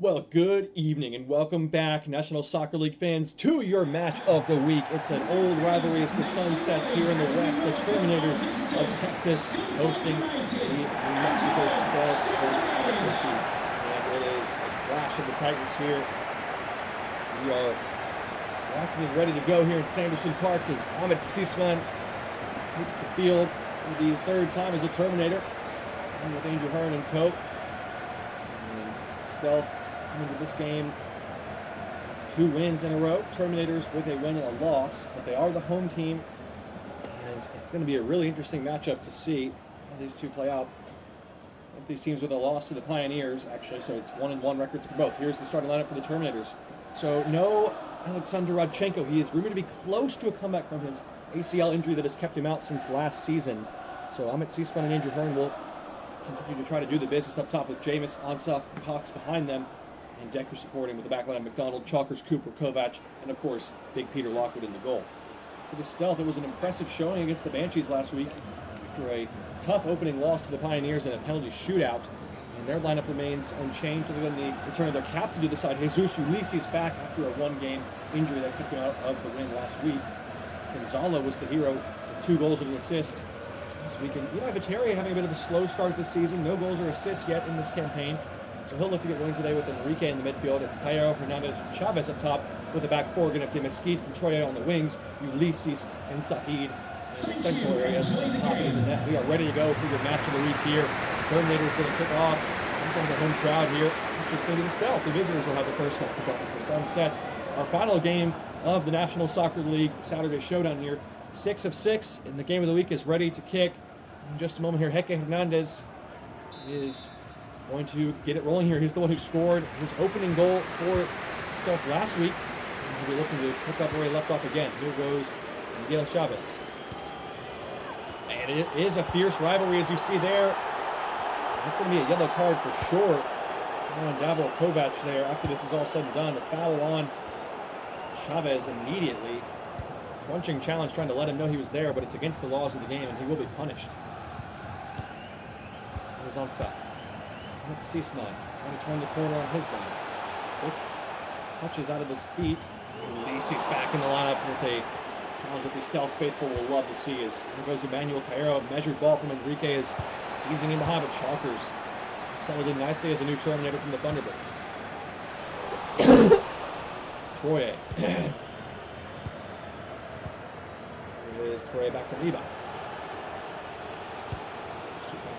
Well, good evening and welcome back, National Soccer League fans, to your match of the week. It's an old rivalry as the sun sets here in the west. The Terminators of Texas hosting the New Mexico Stealth from Albuquerque. And it is a clash of the Titans here. We are rocking and ready to go here in Sanderson Park as Ahmed Sisman takes the field for the third time as a Terminator, with Andrew Hearn and co. And Stealth into this game, 2 wins in a row. Terminators with a win and a loss, but they are the home team, and it's going to be a really interesting matchup to see how these two play out. Both these teams with a loss to the Pioneers, actually, so it's 1-1 records for both. Here's the starting lineup for the Terminators. So no Alexander Rodchenko. He is rumored to be close to a comeback from his ACL injury that has kept him out since last season. So Ahmet Sisman and Andrew Hearn will continue to try to do the business up top with Jameis, Ansah, Cox behind them, and Decker supporting with the backline of McDonald, Chalkers, Cooper, Kovac, and of course, Big Peter Lockwood in the goal. For the Stealth, it was an impressive showing against the Banshees last week after a tough opening loss to the Pioneers in a penalty shootout, and their lineup remains unchanged other than the return of their captain to the side, Jesus Ulysses, back after a 1-game injury that took him out of the win last week. Gonzalo was the hero with 2 goals and an assist this weekend. Eli Viteri having a bit of a slow start this season, no goals or assists yet in this campaign. So he'll look to get going today with Enrique in the midfield. It's Cayo, Hernandez, Chavez up top with the back four. Going to get Mesquite and Troy on the wings. Ulysses and Saeed in the central area. Top of the net. We are ready to go for your match of the week here. Terminator's going to kick off in front of the home crowd here. It's going to be the Stealth. The visitors will have the first set kick off as the sun sets. Our final game of the National Soccer League Saturday Showdown here. 6 of 6, and the game of the week is ready to kick. In just a moment here, Heke Hernandez is going to get it rolling here. He's the one who scored his opening goal for Stealth last week. And he'll be looking to pick up where he left off again. Here goes Miguel Chavez. And it is a fierce rivalry, as you see there. That's going to be a yellow card for sure on Davor Kovac there. After this is all said and done, a foul on Chavez immediately. It's a crunching challenge trying to let him know he was there, but it's against the laws of the game, and he will be punished. It was on set. Let's see Sisman trying to turn the corner on his line. Quick touches out of his feet. Ulysses back in the lineup with a challenge that the Stealth faithful will love to see. As here goes Emmanuel Cairo. Measured ball from Enrique is teasing in behind, but Chalkers settled in nicely as a new Terminator from the Thunderbirds. Troye. Here is Troye back from Levi.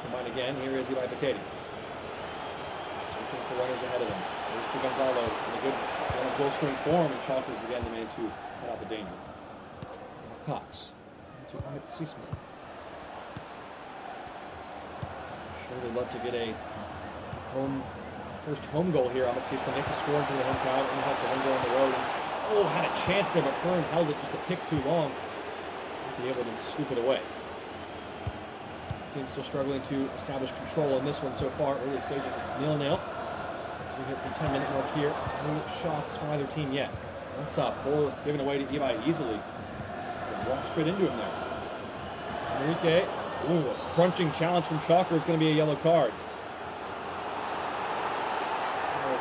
Combine again. Here is Eli Viteri. Searching for runners ahead of him. There's to Gonzalo in a good goal scoring form, and Chalkers again the man to cut out the danger. Off Cox. To Ahmet Sisman. Sure would love to get a first home goal here. Ahmet Sisman makes a score into the home crowd and has the one goal on the road. And, had a chance there, but Hearn held it just a tick too long to be able to scoop it away. Team still struggling to establish control in this one so far. Early stages, it's 0-0. As we hit the 10-minute mark here, no shots from either team yet. Ansah, ball given away to Eli easily. Walked straight into him there. Enrique, a crunching challenge from Chalker is going to be a yellow card.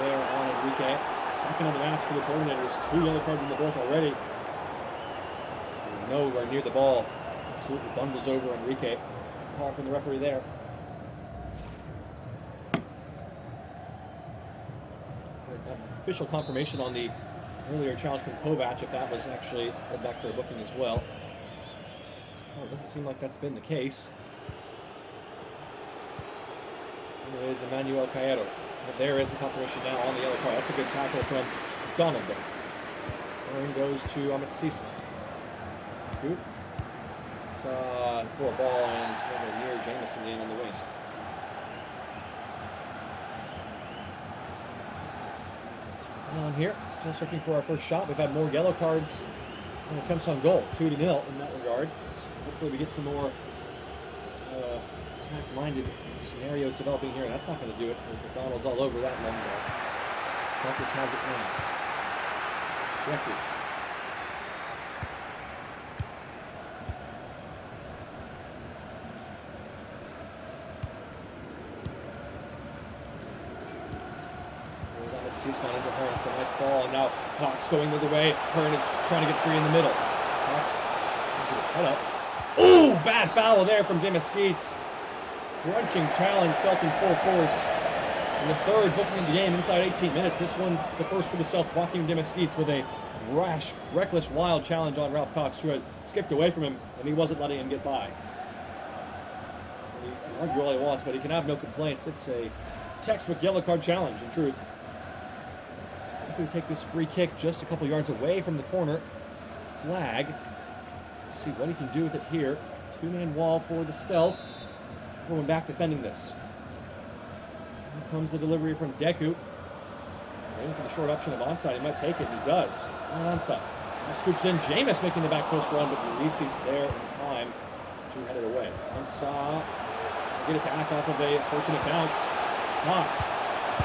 There on Enrique. Second of the match for the Terminators. 2 yellow cards in the book already. Nowhere near the ball. Absolutely bundles over Enrique. Call from the referee there. Official confirmation on the earlier challenge from Kovac, if that was actually held back for a booking as well. It doesn't seem like that's been the case. Here is Emmanuel Cairo. There is the confirmation now on the yellow card. That's a good tackle from Donald there. Aaron goes to Ahmet Sisman. Good. For a ball and near Jamison in on the wing. On here, still searching for our first shot. We've had more yellow cards and attempts on goal, 2-0 in that regard. So hopefully we get some more attack-minded scenarios developing here. That's not going to do it, as McDonald's all over that long ball. Chalkers has it now. Directed. Seasman into Hearn. It's a nice ball, and now Cox going the other way. Hearn is trying to get free in the middle. Cox get his head up. Ooh, bad foul there from Mesquite. Crunching challenge felt in full force. And the third booking of the game inside 18 minutes. This one, the first for the Stealth, Joaquin Mesquite with a rash, reckless, wild challenge on Ralph Cox, who had skipped away from him, and he wasn't letting him get by. He can argue all he wants, but he can have no complaints. It's a textbook yellow card challenge, in truth. So we take this free kick just a couple yards away from the corner. Flag. Let's see what he can do with it here. Two-man wall for the Stealth. Everyone back defending this. Here comes the delivery from Deku. Waiting for the short option of onside. He might take it. He does. On onside. Now scoops in. Jameis making the back post run, but releases there in time to head it away. Onside. Get it back off of a fortunate bounce. Cox.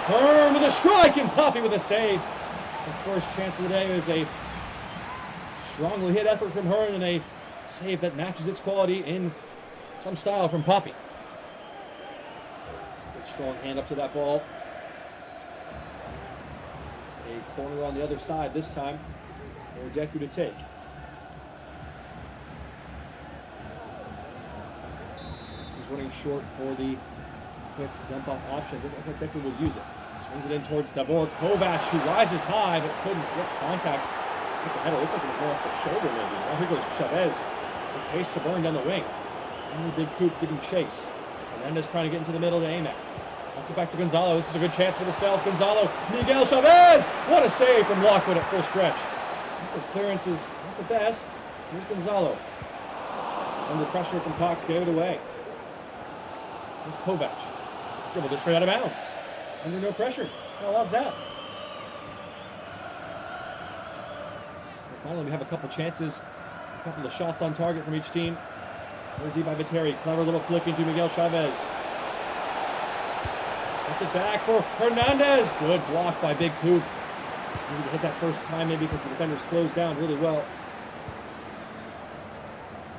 Hearn with a strike, and Poppy with a save. The first chance of the day is a strongly hit effort from Hearn and a save that matches its quality in some style from Poppy. It's a good strong hand up to that ball. It's a corner on the other side this time for Deku to take. This is running short for the quick dump-off option. Doesn't look like Deku will use it. Swings it in towards Davor Kovac, who rises high but couldn't get contact. I think the header looked like it was more off the shoulder maybe. Now here goes Chavez. The pace to burn down the wing. And the big Coop giving chase. Hernandez trying to get into the middle to aim at. That's it back to Gonzalo. This is a good chance for the Stealth. Gonzalo, Miguel Chavez! What a save from Lockwood at full stretch. His clearance is not the best. Here's Gonzalo. Under pressure from Cox, gave it away. Here's Kovac. Dribbled it straight out of bounds. Under no pressure. I love that. And finally, we have a couple chances. A couple of shots on target from each team. There's Ibai Viteri. Clever little flick into Miguel Chavez. Puts it back for Hernandez. Good block by Big Coop. Needed to hit that first time maybe because the defenders closed down really well.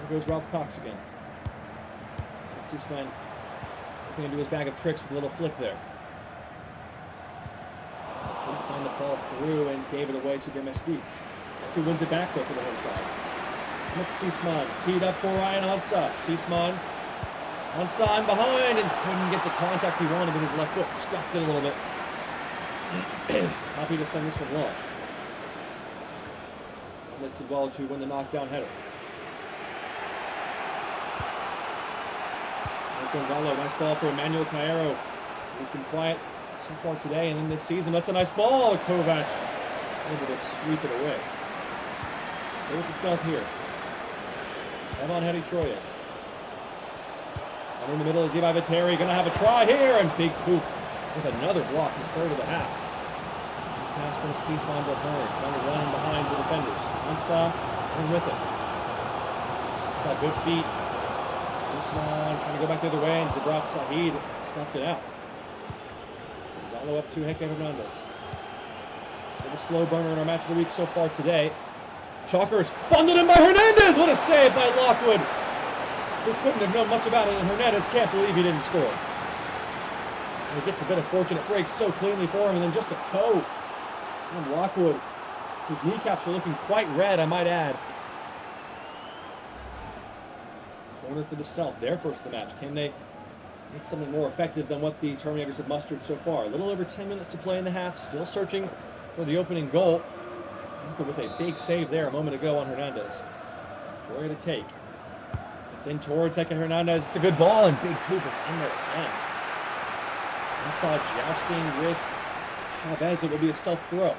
There goes Ralph Cox again. Seasman looking into his bag of tricks with a little flick there. Couldn't find the ball through and gave it away to the Mesquite. Who wins it back though for the home side. Seasman teed up for Ryan Ansah. Seasman Ansah behind and couldn't get the contact he wanted with his left foot. Scuffed it a little bit. Happy to send this one long. Listed well to win the knockdown header. There's Gonzalo. Nice ball for Emmanuel Cairo. He's been quiet so far today and in this season. That's a nice ball. Kovac able to sweep it away. Stay with the Stealth here. Evan Hedy Troya. And in the middle is Ibai Viteri. Gonna have a try here, and Big Coop with another block, his third of the half. Pass from Seasman to Hearn, trying to run in behind the defenders. Ansah and with it. Ansah, good feet. Seasman trying to go back the other way, and Zabrat Sahid snuffed it out. Gonzalo up to Heke Hernandez. With a slow burner in our match of the week so far today. Chalkers bundled in by Hernandez. What a save by Lockwood. Who couldn't have known much about it, and Hernandez can't believe he didn't score. And he gets a bit of fortunate break so cleanly for him, and then just a toe. And Lockwood, whose kneecaps are looking quite red, I might add. Corner for the Stealth, their first of the match. Can they make something more effective than what the Terminators have mustered so far? A little over 10 minutes to play in the half, still searching for the opening goal. With a big save there a moment ago on Hernandez. Troy to take. It's in towards Heke Hernandez. It's a good ball, and Big Coop is in there again. Ansah jousting with Chavez. It will be a Stealth throw.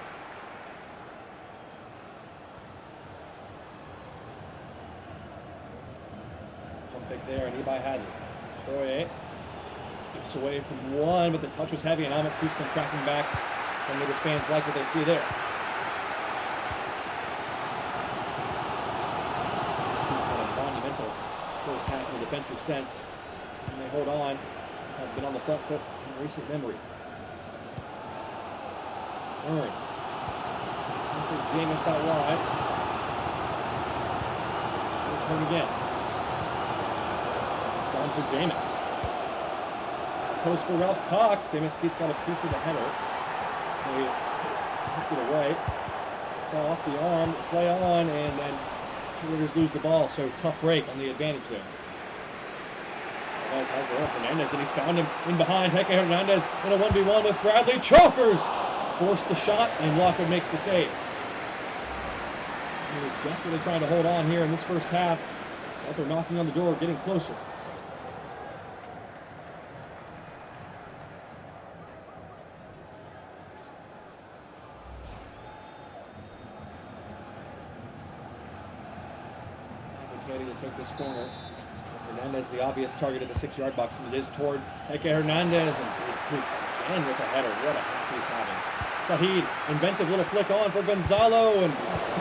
Pump fake there, and Ibai has it. Troy skips away from one, but the touch was heavy, and Ahmet Seasman tracking back. Some of his fans like what they see there. First half in a defensive sense, and they hold on. Have been on the front foot in recent memory. Hearn. Jameis out wide. Here's Hearn again. It's gone for Jameis. Post for Ralph Cox. Mesquite's got a piece of the header. They it away. It's off the arm, play on, and then Terminators lose the ball, so tough break on the advantage there. Hernandez has it off Hernandez, and he's found him in behind. Heke Hernandez in a 1v1 with Bradley. Chalkers forced the shot, and Lockwood makes the save. He was desperately trying to hold on here in this first half. So they're knocking on the door, getting closer. To take this corner. Hernandez, the obvious target at the 6-yard box, and it is toward Heke Hernandez, and again with a header. What a half he's having. Sahid, inventive little flick on for Gonzalo, and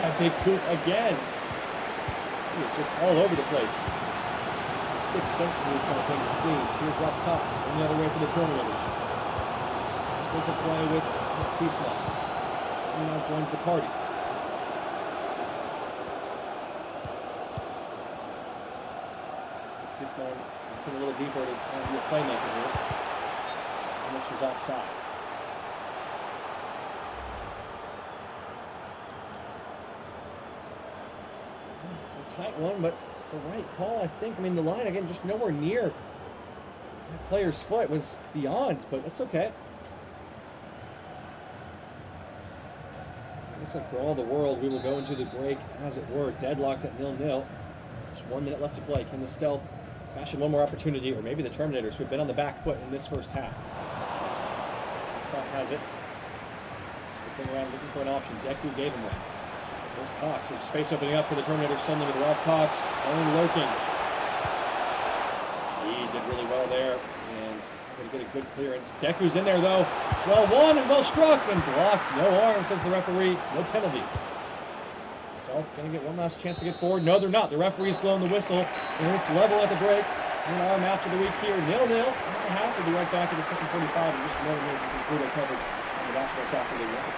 that big coup again. He is just all over the place. The sixth sense for these kind of things, it seems. Here's Rob Cox, on the other way for the Terminators. Let's look at play with Sisma. He now joins the party. This one looking a little deeper to try and be a playmaker here. And this was offside. It's a tight one, but it's the right call, I think. I mean, the line, again, just nowhere near that player's foot. Was beyond, but it's okay. Looks like for all the world, we will go into the break, as it were, deadlocked at 0-0. Just 1 minute left to play. Can the Stealth fashion one more opportunity, or maybe the Terminators, who have been on the back foot in this first half? South has it. Looking around, looking for an option. Deku gave him one. There's Cox. There's space opening up for the Terminators suddenly with Rob Cox. Owen lurking. He did really well there, and going to get a good clearance. Deku's in there, though. Well won and well struck, and blocked. No arm, says the referee. No penalty. Going to get one last chance to get forward. No, they're not. The referee's blown the whistle, and it's level at the break. And our match of the week here, 0-0. We'll have to be right back at the second 45 in just a moment to conclude our coverage on the National Soccer League Network.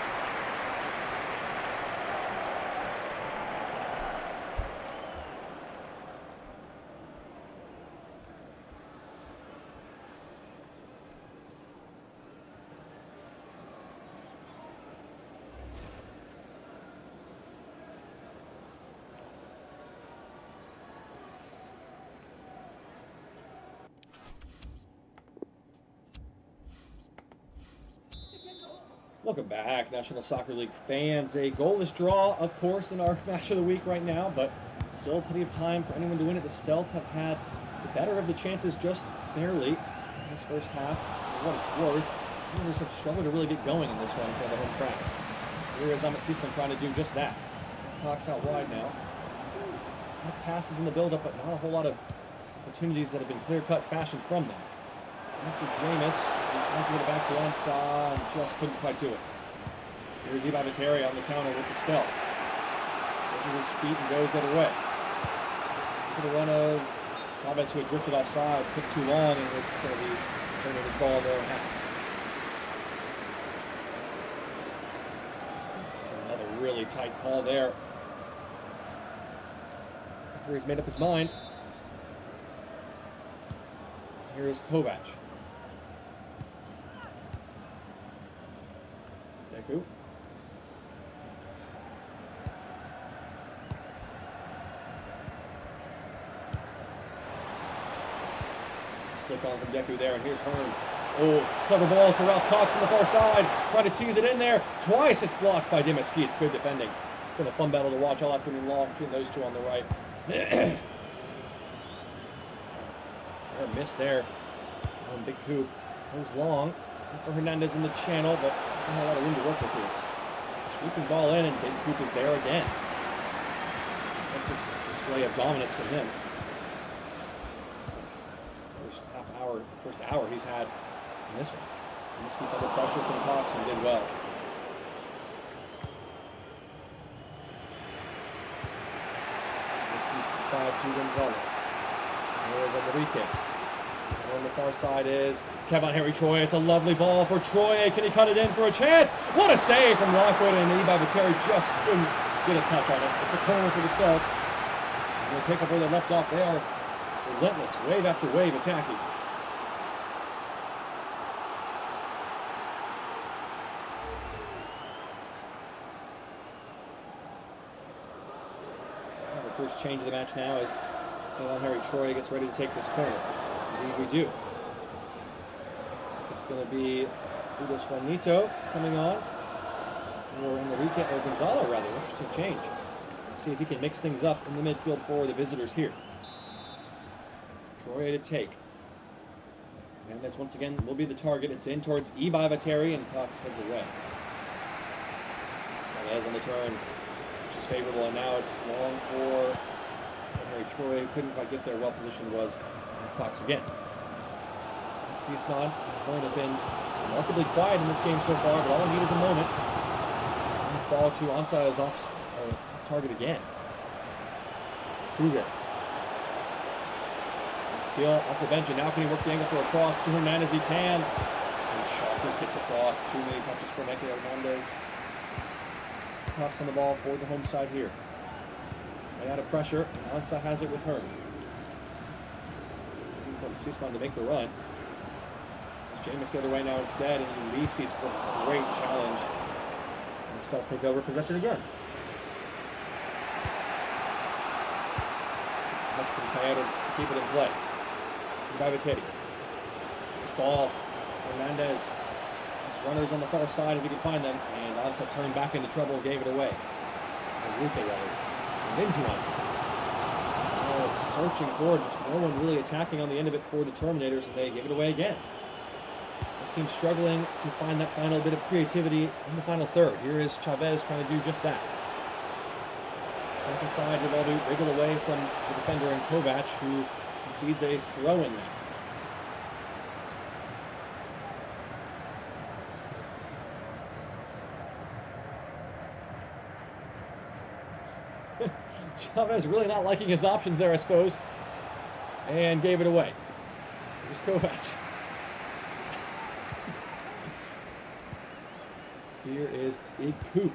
Welcome back, National Soccer League fans. A goalless draw, of course, in our match of the week right now, but still plenty of time for anyone to win it. The Stealth have had the better of the chances just barely in this first half. For what it's worth, the Terminators have struggled to really get going in this one for the home crowd. Here is Ahmet Sisman trying to do just that. Cox out wide now. Passes in the build-up, but not a whole lot of opportunities that have been clear-cut fashion from them. After Jameis, he tries to get it back to Ansah and just couldn't quite do it. Here's Ibai Viteri on the counter with the Stealth. Switches his feet and goes the other way. For the run of Chavez, who had drifted offside, took too long, and it's going to be turning his ball in their half. Another really tight call there. After he's made up his mind. Here is Kovac. Deku. Flick on from Deku there, and here's Hearn. Oh, clever ball to Ralph Cox on the far side. Trying to tease it in there. Twice it's blocked by Demaski. It's good defending. It's been a fun battle to watch all afternoon long between those two on the right. A miss there. Big coup. Goes long. For Hernandez in the channel, but not a lot of room to work with here. Sweeping ball in, and Big Coop is there again. That's a display of dominance from him. First hour he's had in this one. And this gets under pressure from Cox and did well. This gets inside to Gonzalo. There's Enrique. And on the far side is Kevin Henry Troy. It's a lovely ball for Troy. Can he cut it in for a chance? What a save from Lockwood, and Ibai Viteri just couldn't get a touch on it. It's a corner for the Stealth. They'll pick up where they left off. They are relentless, wave after wave attacking. first change of the match now as Harry Troy gets ready to take this corner. Indeed we do. So it's going to be Udo Juanito coming on. Or Enrique, or Gonzalo rather. Interesting change. See if he can mix things up in the midfield for the visitors here. Troy to take. And this once again will be the target. It's in towards Ibai Vateri, and Cox heads away. Chavez on the turn, which is favorable, and now it's long for Harry Troy. Couldn't quite get there. Well positioned was Cox again. Seasmon have been remarkably quiet in this game so far, but all we need is a moment. And this ball to onside is off target again. Kruger. Skill off the bench, and now can he work the angle for a cross to Hernandez? He can. And Chalkers gets across. Too many touches for Meke Hernandez. Tops on the ball for the home side here. Way out of pressure. Ansa has it with Hearn. Seasman to make the run. Jameis the other way now instead, and Ulysses for a great challenge. And still take over possession again. Just help from Coyote to keep it in play. By Vateri. This ball, Hernandez. His runners on the far side if he can find them, and Ansa turned back into trouble and gave it away. Enrique rather. And into Ansa. Oh, searching forward, just no one really attacking on the end of it for the Terminators, and they give it away again. The team struggling to find that final bit of creativity in the final third. Here is Chavez trying to do just that. Back inside, Rivaldo wriggle away from the defender in Kovac, who concedes a throw in there. Chavez really not liking his options there, I suppose, and gave it away. Here's Kovac. Here is Big Coop.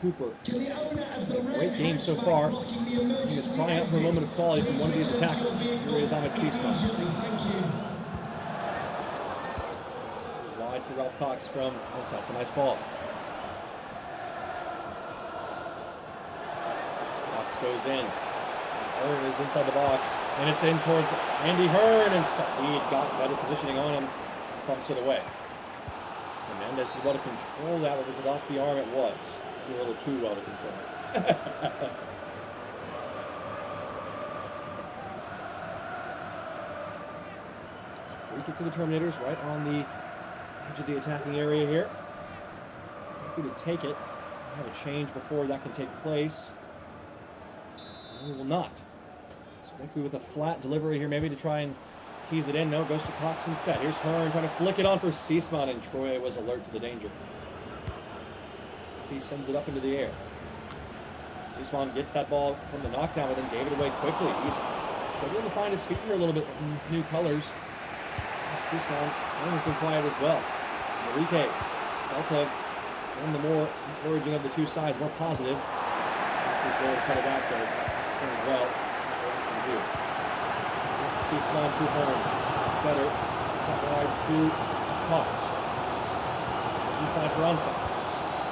Cooper. Great game so far. He is crying out for a moment of quality from one of these attackers. Here is Ahmed Seasman. Wide for Ralph Cox from outside. It's a nice ball. Cox goes in. Hearn is inside the box, and it's in towards Andy Hearn, and Saeed got better positioning on him, thumps it away. Hernandez did well to control that, but was it off the arm? It was. A little too well to control. Free kick to the Terminators right on the edge of the attacking area here. Happy to take it. We have a change before that can take place. No, we will not. So Deku with a flat delivery here, maybe to try and tease it in. No, it goes to Cox instead. Here's Hearn trying to flick it on for Seasman, and Troy was alert to the danger. He sends it up into the air. Seasman gets that ball from the knockdown, but then gave it away quickly. He's struggling to find his feet here a little bit in his new colors. Seasman has been quiet as well. Enrique, Steltev, one of the more encouraging of the two sides, more positive. He's there to cut it out there. Very well. Seasman to Hearn. It's better. Top wide to Cox. Inside for Ansa.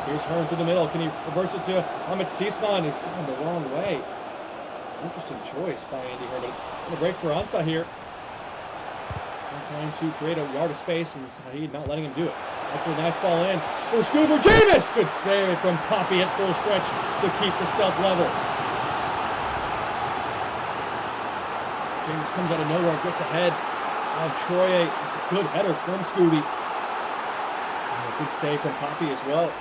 Here's Hearn through the middle. Can he reverse it to Ahmed Seasman? He's going the wrong way. It's an interesting choice by Andy Hearn, but it's going to break for Ansa here. Trying to create a yard of space, and Saeed not letting him do it. That's a nice ball in for Scuba. Jameis! Good save from Poppy at full stretch to keep the stealth level. Jameis comes out of nowhere, gets ahead of Troye. It's a good header from Scooby. And a good save from Poppy as well.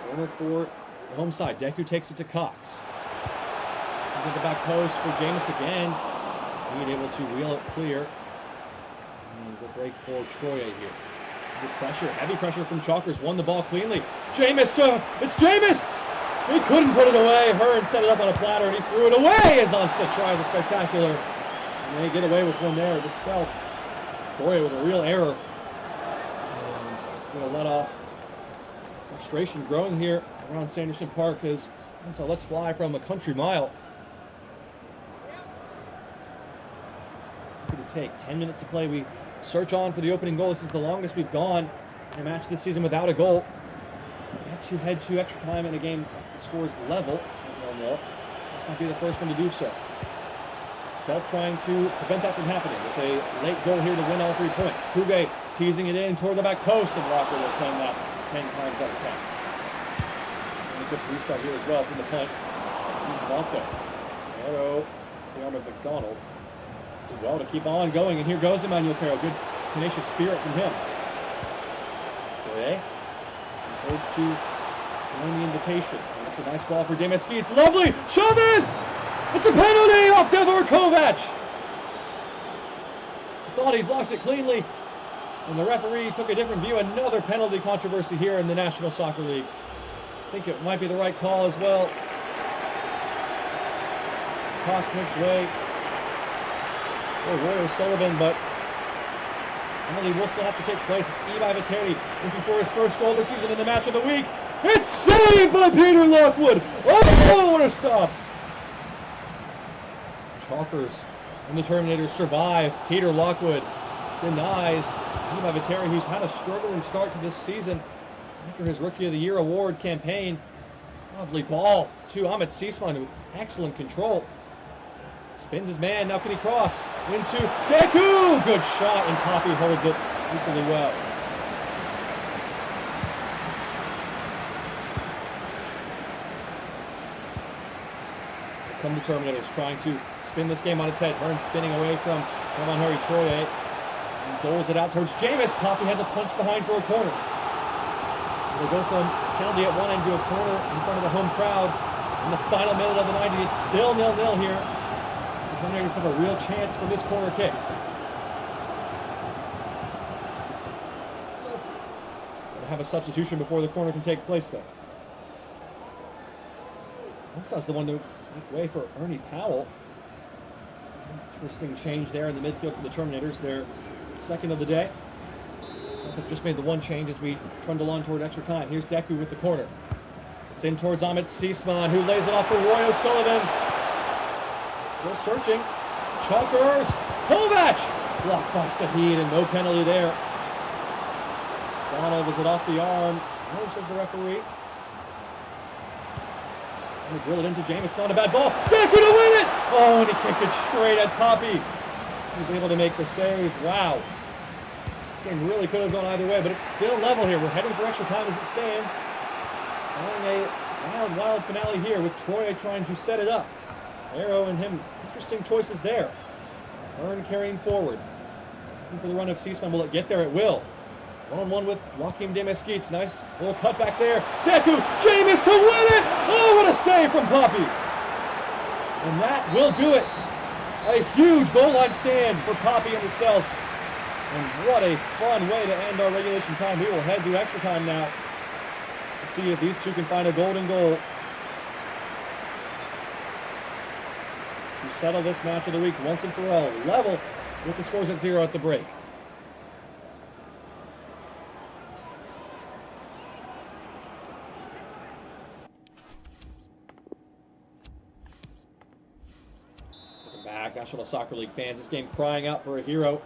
Corner for the home side. Deku takes it to Cox. Into the back post for Jameis again. Being able to wheel it clear. And good break for Troye here. Good pressure, heavy pressure from Chalkers. Won the ball cleanly. Jameis it's Jameis! He couldn't put it away. Hearn set it up on a platter, and he threw it away as Ansa tried the spectacular. And they get away with one there. This felt Troye with a real error. And going to let off. Frustration growing here around Sanderson Park as Ansa lets fly from a country mile. To take 10 minutes to play. We search on for the opening goal. This is the longest we've gone in a match this season without a goal. We have to head to extra time in a game that scores level at No, this might be the first one to do so. Stealth trying to prevent that from happening with a late goal here to win all 3 points. Pugue teasing it in toward the back post, and Walker will claim that 10 times out of 10. And a good restart here as well from the punt. Blanco. Arrow, the arm of McDonald. Did well to keep on going, and here goes Emmanuel Carroll. Good tenacious spirit from him. Okay. Encouraged to join the invitation. And that's a nice ball for Demeski. It's lovely! Chavez! It's a penalty off Devor Kovac! Thought he blocked it cleanly, and the referee took a different view. Another penalty controversy here in the National Soccer League. I think it might be the right call as well. It's Cox makes way for Roy O'Sullivan, but penalty will still have to take place. It's Ibai Viteri looking for his first goal of the season in the match of the week. It's saved by Peter Lockwood! Oh, what a stop! Chalkers and the Terminators survive. Peter Lockwood denies Ibai Viteri, who's had a struggling start to this season after his Rookie of the Year award campaign. Lovely ball to Ahmet Sisman with excellent control. Spins his man, now can he cross? Into Deku! Good shot, and Poppy holds it equally well. Here come the Terminators trying to spin this game on its head. Hearn spinning away from Roman Harry Troye. And doles it out towards Jameis. Poppy had the punch behind for a corner. They go from penalty at one end to a corner in front of the home crowd. In the final minute of the 90, it's still 0-0 here. The Terminators have a real chance for this corner kick. They'll have a substitution before the corner can take place, though. That's the one to make way for Ernie Powell. Interesting change there in the midfield for the Terminators. Their second of the day. Still have just made the one change as we trundle on toward extra time. Here's Deku with the corner. It's in towards Ahmet Sisman, who lays it off for Roy O'Sullivan. Still searching. Chalkers. Kovac! Blocked by Saheed, and no penalty there. Donald, was it off the arm? No, says the referee. And they drill it into Jameis. Not a bad ball. Deku to win it! Oh, and he kicked it straight at Poppy. He was able to make the save. Wow. This game really could have gone either way, but it's still level here. We're heading for extra time as it stands. Following a wild finale here with Troy trying to set it up. Arrow and him, interesting choices there. Hearn carrying forward. Looking for the run of Sisman. Will it get there? It will. One-on-one with Joaquim de Mesquite. Nice little cut back there. Deku, Jameis to win it! Oh, what a save from Poppy! And that will do it. A huge goal line stand for Poppy and the Stealth. And what a fun way to end our regulation time. We will head to extra time now to see if these two can find a golden goal to settle this match of the week once and for all. Level with the scores at 0 at the break. Welcome back, National Soccer League fans. This game crying out for a hero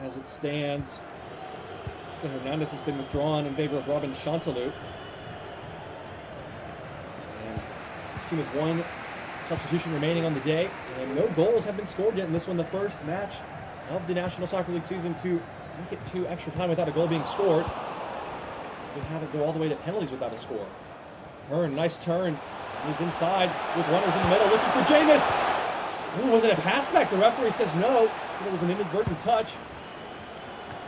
as it stands. Hernandez has been withdrawn in favor of Robin Chantalou. And the team with one substitution remaining on the day, and no goals have been scored yet in this one, the first match of the National Soccer League season to make it to extra time without a goal being scored. We have it go all the way to penalties without a score. Hearn, nice turn. He's inside with runners in the middle, looking for Jameis. Ooh, was it a pass back? The referee says no. It was an inadvertent touch.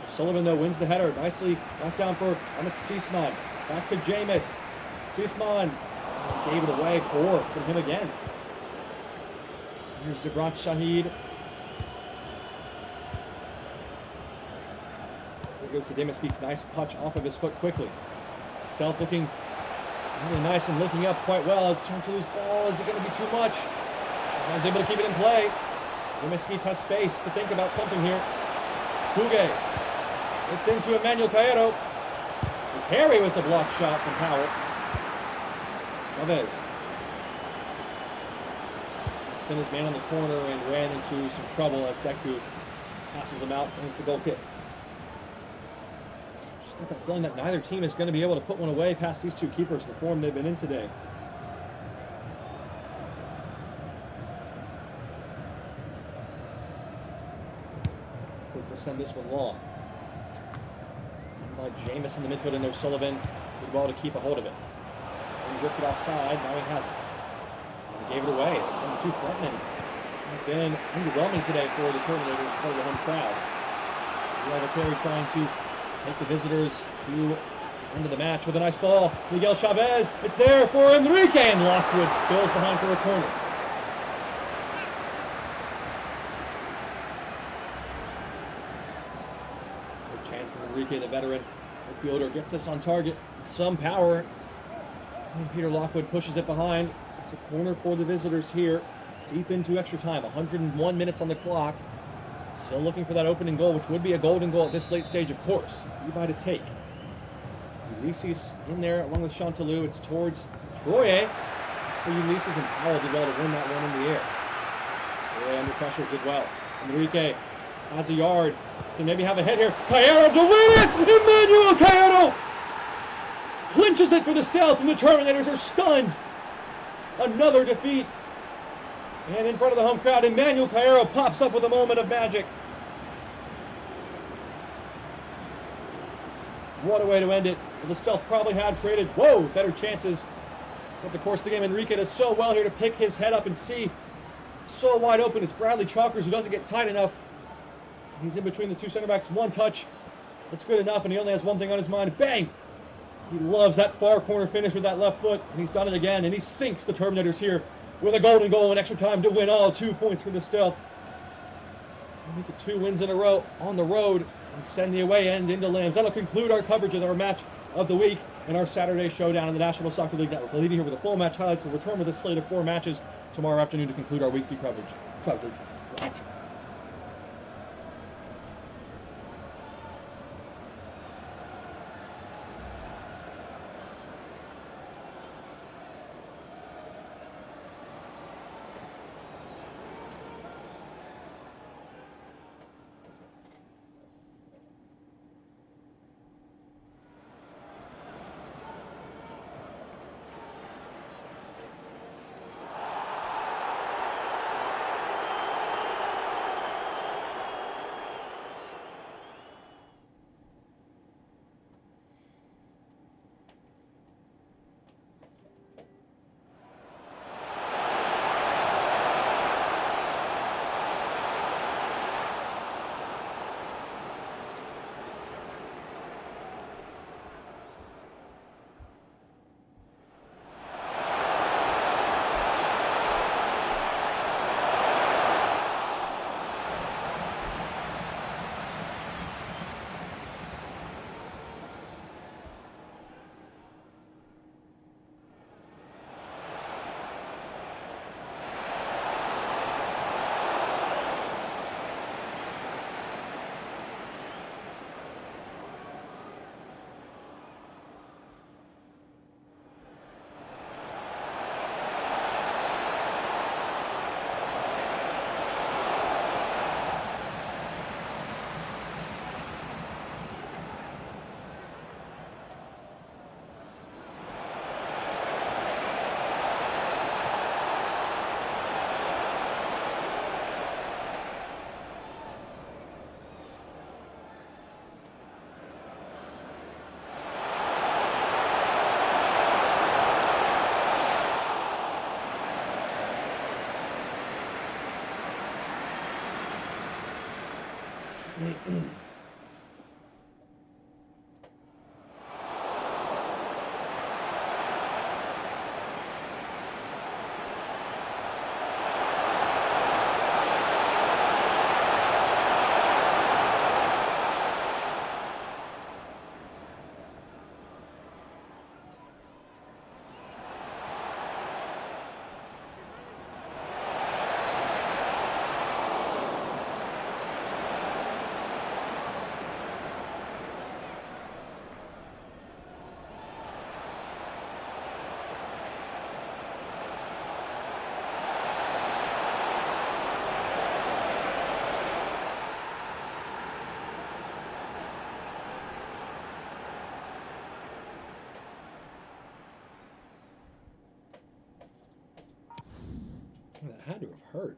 Sullivan, though, wins the header. Nicely knocked down for Ahmet Sisman. Back to Jameis. Sisman gave it away. Poor from him again. Here's Zibrat Shahid. There goes to Demesquite's nice touch off of his foot quickly. Stealth looking really nice and looking up quite well as Chantalou's ball. Is it going to be too much? He's able to keep it in play. Demesquite has space to think about something here. Pugue. It's into Emmanuel Caero. It's Harry with the block shot from Powell. Chavez. Spin his man on the corner and ran into some trouble as Deku passes him out, and it's a goal kick. Just got that feeling that neither team is going to be able to put one away past these two keepers, the form they've been in today. look to send this one long. Jameis in the midfield and O'Sullivan did well to keep a hold of it. And drifted offside, now he has it. And he gave it away. And the two frontmen have been underwhelming today for the Terminators, part of the home crowd. Terry trying to take the visitors to end of the match with a nice ball. Miguel Chavez, it's there for Enrique, and Lockwood spills behind for a corner. Good chance for Enrique, the veteran midfielder, gets this on target with some power. And Peter Lockwood pushes it behind. It's a corner for the visitors here, deep into extra time. 101 minutes on the clock. Still looking for that opening goal, which would be a golden goal at this late stage, of course. Be by to take. Ulysses in there along with Chantalou. It's towards Troye for Ulysses, and Powell did well to win that one in the air. Troye under pressure did well. Enrique has a yard. Can maybe have a hit here. Cayero to win it! Emmanuel Cayero clinches it for the South, and the Terminators are stunned. Another defeat. And in front of the home crowd, Emmanuel Cayero pops up with a moment of magic. What a way to end it. The Stealth probably had created, better chances. But the course of the game, Enrique does so well here to pick his head up and see. So wide open, it's Bradley Chalkers who doesn't get tight enough. He's in between the two center backs, one touch. That's good enough, and he only has one thing on his mind. Bang! He loves that far corner finish with that left foot, and he's done it again, and he sinks the Terminators here with a golden goal in extra time to win all 2 points for the Stealth. And make it 2 wins in a row on the road and send the away end into Lambs. That'll conclude our coverage of our match of the week and our Saturday showdown in the National Soccer League Network. We'll leave you here with the full match highlights. We'll return with a slate of 4 matches tomorrow afternoon to conclude our weekly coverage. What? That had to have hurt.